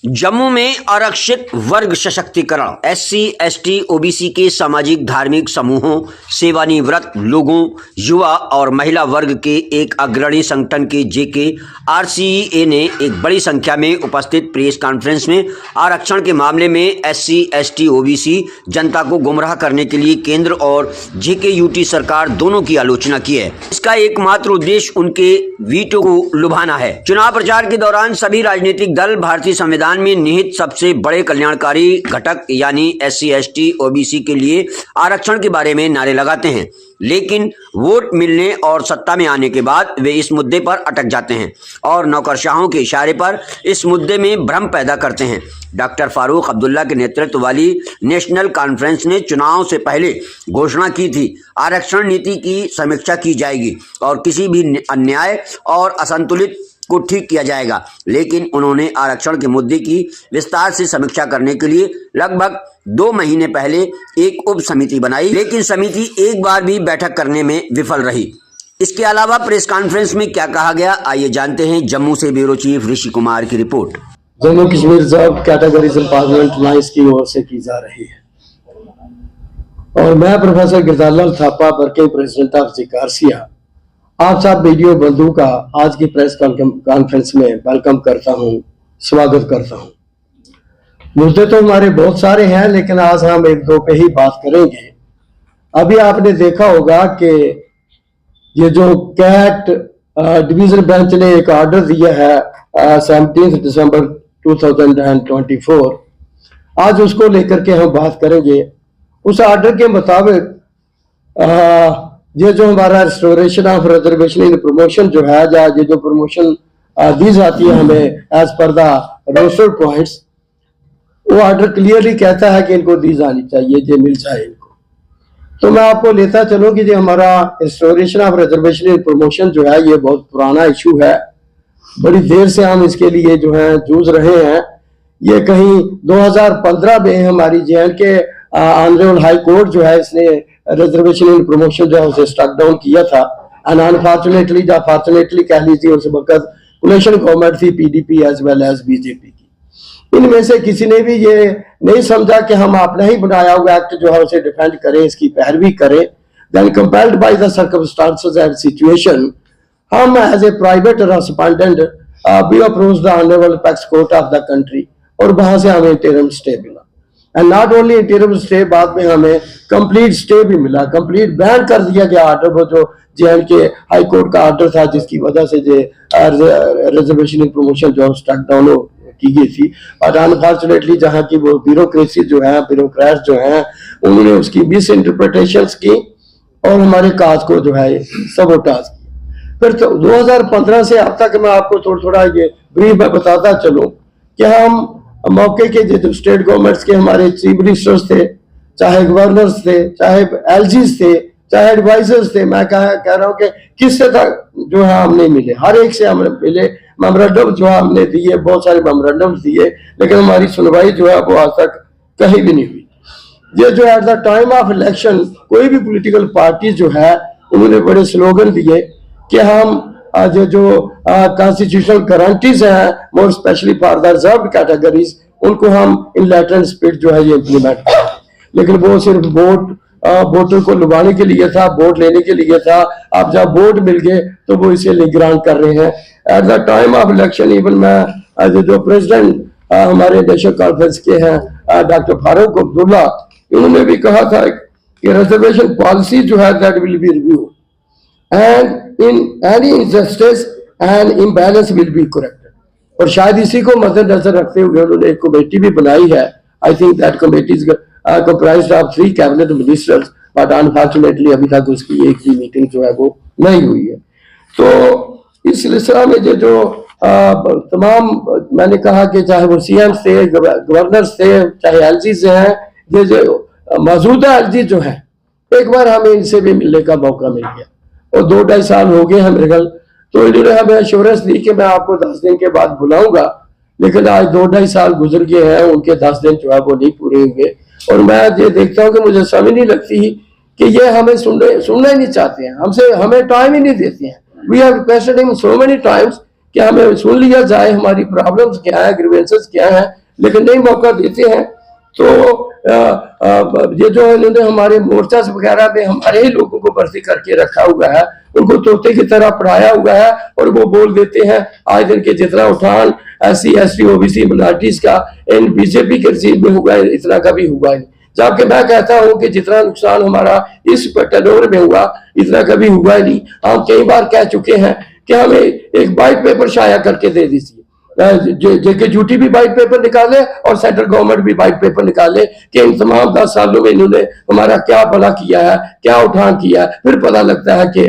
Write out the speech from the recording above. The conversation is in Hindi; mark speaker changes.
Speaker 1: जम्मू में आरक्षित वर्ग सशक्तिकरण एससी, एसटी, ओबीसी के सामाजिक धार्मिक समूहों, सेवानिवृत्त लोगों, युवा और महिला वर्ग के एक अग्रणी संगठन के जेके आरसीईए ने एक बड़ी संख्या में उपस्थित प्रेस कॉन्फ्रेंस में आरक्षण के मामले में एससी, एसटी, ओबीसी जनता को गुमराह करने के लिए केंद्र और जेके-यूटी सरकार दोनों की आलोचना की है। इसका एकमात्र उद्देश्य उनके वीटो को लुभाना है। चुनाव प्रचार के दौरान सभी राजनीतिक दल भारतीय संविधान में निहित सबसे बड़े कल्याणकारी घटक यानी एससी, एसटी, ओबीसी के लिए आरक्षण के बारे में नारे लगाते हैं, लेकिन वोट मिलने और सत्ता में आने के बाद वे इस मुद्दे पर अटक जाते हैं और नौकरशाहों के इशारे पर इस मुद्दे में भ्रम पैदा करते हैं। डॉक्टर फारूक अब्दुल्ला के नेतृत्व वाली नेशनल कॉन्फ्रेंस ने चुनाव से पहले घोषणा की थी, आरक्षण नीति की समीक्षा की जाएगी और किसी भी अन्याय और असंतुलित को ठीक किया जाएगा, लेकिन उन्होंने आरक्षण के मुद्दे की विस्तार से समीक्षा करने के लिए लगभग 2 महीने पहले एक उप समिति बनाई, लेकिन समिति एक बार भी बैठक करने में विफल रही। इसके अलावा प्रेस कॉन्फ्रेंस में क्या कहा गया, आइए जानते हैं। जम्मू से ब्यूरो चीफ ऋषि कुमार की report.
Speaker 2: Jammu Kashmir reserve categories parliament alliance की ओर से की जा रही है और मैं professor Girdharlal Thapa, working president of जिकारसिया, आप सब वीडियो बंधु का आज की प्रेस कॉन्फ्रेंस में वेलकम करता हूं, स्वागत करता हूं। मुद्दे तो हमारे बहुत सारे हैं, लेकिन आज हम एक दो पे ही बात करेंगे। अभी आपने देखा होगा कि ये जो कैट डिवीजन बेंच ने एक ऑर्डर दिया है 17 दिसंबर 2024, आज उसको लेकर के हम बात करेंगे। उस ऑर्डर के मुताबिक ये जो हमारा restoration of reservation in promotion जो है, या ये जो प्रमोशन दी जाती है हमें as per the roster points, वो ऑर्डर क्लियरली कहता है कि इनको दी जानी चाहिए, ये मिल जाए इनको। तो मैं आपको लेता चलूं कि जो हमारा restoration of reservation in promotion जो है, ये बहुत पुराना इशू है। बड़ी देर से हम इसके लिए जो है जूझ रहे हैं। ये कहीं 2015 में हमारी जे.एंड.के ऑनरेबल हाई कोर्ट जो है, इसने रिजर्वेशन इन प्रमोशन जो है उसे स्टक डाउन किया था। एंड अनफॉर्चुनेटली या फॉर्चुनेटली कह लीजिए, उस वक्त कोलिशन गवर्नमेंट थी PDP as well as BJP की। इनमें से किसी ने भी ये नहीं समझा कि हम अपना ही बनाया हुआ एक्ट जो है उसे डिफेंड करें, इसकी पैरवी करें। Then compelled by the circumstances and situation, हम as a private respondent we approach the honourable apex court of the country और वहां से हमें इंटरिम स्टे मिला। And not only interim stay, बाद में हमें कंप्लीट स्टे भी मिला। कंप्लीट बैन कर दिया गया ऑर्डर, वो जो जे.एंड.के हाई कोर्ट का ऑर्डर था, जिसकी वजह से जो रिजर्वेशन इन प्रमोशन जो स्टक डाउन की गई थी। और अनफॉर्चुनेटली जहाँ की वो ब्यूरोक्रेसी जो है, ब्यूरोक्रेट्स जो है, उन्होंने उसकी मिस इंटरप्रिटेशंस की और हमारे काज को जो है सबोटाज किया। फिर तो 2015 से अब तक मैं आपको थोड़ा थोड़ा ये ब्रीफ में बताता चलूं कि हम मौके के जो स्टेट गवर्नमेंट्स के हमारे चीफ मिनिस्टर्स थे, चाहे गवर्नर्स थे, चाहे एलजीज थे, चाहे एडवाइजर्स थे, मैं कह रहा हूँ कि किससे तक जो है हम नहीं मिले, हर एक से हम मिले। मेमोरेंडम जो हमने दिए, बहुत सारे मेमोरेंडम दिए, लेकिन हमारी सुनवाई जो है वो आज तक कहीं भी नहीं हुई। ये जो at the time of election कोई भी पॉलिटिकल पार्टी जो है, उन्होंने बड़े स्लोगन दिए कि हम जो कॉन्स्टिट्यूशनल गारंटीज हैं, more specially for the reserve categories, उनको हम इन लेटर एंड स्पिरिट जो है ये इम्प्लीमेंट करें। लेकिन वो सिर्फ वोटर को लुभाने के लिए था, वोट लेने के लिए था। अब जब वोट मिल गए तो वो इसे निगरान कर रहे हैं। At the time of election even मैं जो प्रेसिडेंट हमारे नेशनल कॉन्फ्रेंस के हैं डॉक्टर फारूक अब्दुल्ला, इन्होंने भी कहा था कि रिजर्वेशन पॉलिसी जो है that will be review and in any injustice and imbalance will be corrected. और शायद इसी को मद्देनजर रखते हुए उन्होंने एक कमेटी भी बनाई है। I think that committee is comprised of 3 cabinet ministers, but unfortunately अभी तक उसकी एक भी मीटिंग जो है वो नहीं हुई है। तो इस सिलसिला में जो तमाम मैंने कहा कि चाहे वो सीएम थे, गवर्नर्स थे, चाहे एलजी से हैं, ये जो मौजूदा एलजी जो है, एक बार हमें इनसे भी मिलने का मौका मिल गया और 2-2.5 साल हो गए हैं मेरे ख्याल। तो इन्होंने हमें एश्योरेंस दी कि मैं आपको 10 दिन के बाद बुलाऊंगा, लेकिन आज 2-2.5 साल गुजर गए हैं, उनके 10 दिन जो है वो नहीं पूरे हुए। और मैं ये देखता हूँ कि मुझे समझ नहीं लगती कि ये हमें सुनना ही नहीं चाहते हैं, हमें टाइम ही नहीं देते हैं। We have requested him so many times कि हमें सुन लिया जाए, हमारी प्रॉब्लम्स क्या है, ग्रीवेंसेस क्या है, लेकिन नहीं मौका देते हैं। तो ये जो इन्होंने हमारे मोर्चा वगैरह में हमारे ही लोगों को भर्ती करके रखा हुआ है, उनको तोते की तरह पढ़ाया हुआ है, और वो बोल देते हैं आज दिन के जितना उठान SC ST OBC माइनॉरिटीज का इन बीजेपी के रजीम में हुआ है, इतना कभी हुआ नहीं। जबकि मैं कहता हूं कि जितना नुकसान हमारा इस टेनोर में हुआ, इतना कभी हुआ ही नहीं। हम कई बार कह चुके हैं कि हमें एक वाइट पेपर शाया करके दे दीजिए, जेके ड्यूटी भी वाइट पेपर निकाले और सेंट्रल गवर्नमेंट भी वाइट पेपर निकाले कि इन तमाम 10 सालों में इन्होंने हमारा क्या भला किया है, क्या उठान किया है। फिर पता लगता है कि